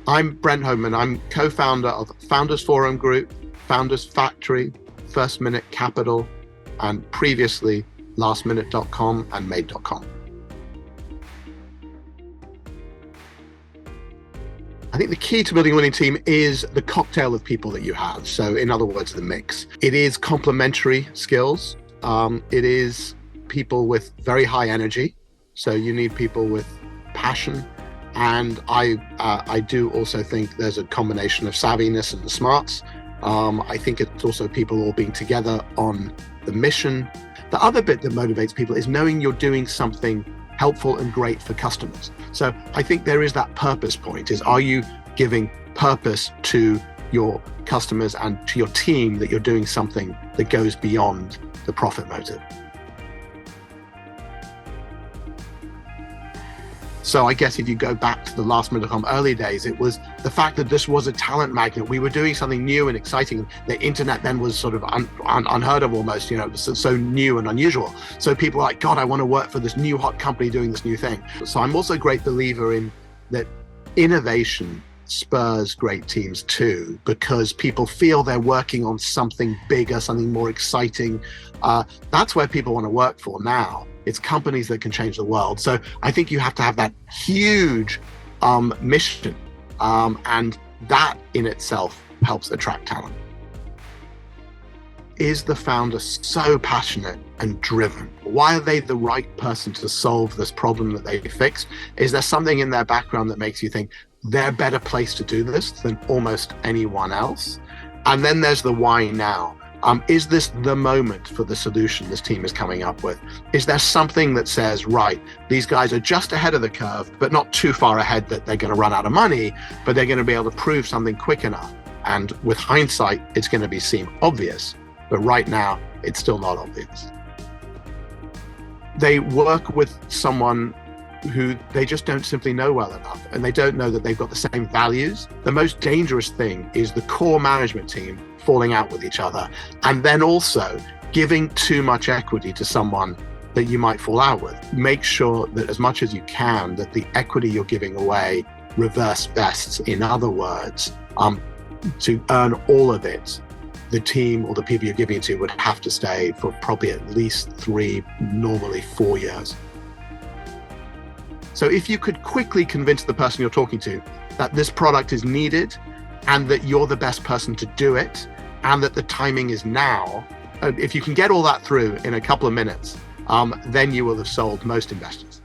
I'm Brent Hoberman. I'm co-founder of Founders Forum Group, Founders Factory, First Minute Capital, and previously lastminute.com and made.com. I think the key to building a winning team is the cocktail of people that you have. So in other words, the mix. It is complementary skills. It is people with very high energy. So you need people with passion. And I do also think there's a combination of savviness and the smarts. I think it's also people all being together on the mission. The other bit that motivates people is knowing you're doing something helpful and great for customers. So I think there is that purpose point, is are you giving purpose to your customers and to your team that you're doing something that goes beyond the profit motive? So I guess if you go back to the lastminute.com early days, it was the fact that this was a talent magnet. We were doing something new and exciting. The internet then was sort of unheard of almost, it was so new and unusual. So people were like, God, I want to work for this new hot company doing this new thing. So I'm also a great believer in that innovation spurs great teams too, because people feel they're working on something bigger, something more exciting. That's where people want to work for now. It's companies that can change the world. So I think you have to have that huge mission, and that in itself helps attract talent. Is the founder so passionate and driven? Why are they the right person to solve this problem that they fix? Is there something in their background that makes you think they're better placed to do this than almost anyone else? And then there's the why now. Is this the moment for the solution this team is coming up with? Is there something that says, right, these guys are just ahead of the curve, but not too far ahead that they're going to run out of money, but they're going to be able to prove something quick enough? And with hindsight, it's going to seem obvious, but right now, it's still not obvious. They work with someone who they just don't simply know well enough, and they don't know that they've got the same values. The most dangerous thing is the core management team falling out with each other, and then also giving too much equity to someone that you might fall out with. Make sure that as much as you can, that the equity you're giving away reverse vests. In other words, to earn all of it, the team or the people you're giving it to would have to stay for probably at least 3, normally 4 years. So if you could quickly convince the person you're talking to that this product is needed and that you're the best person to do it and that the timing is now, if you can get all that through in a couple of minutes, then you will have sold most investors.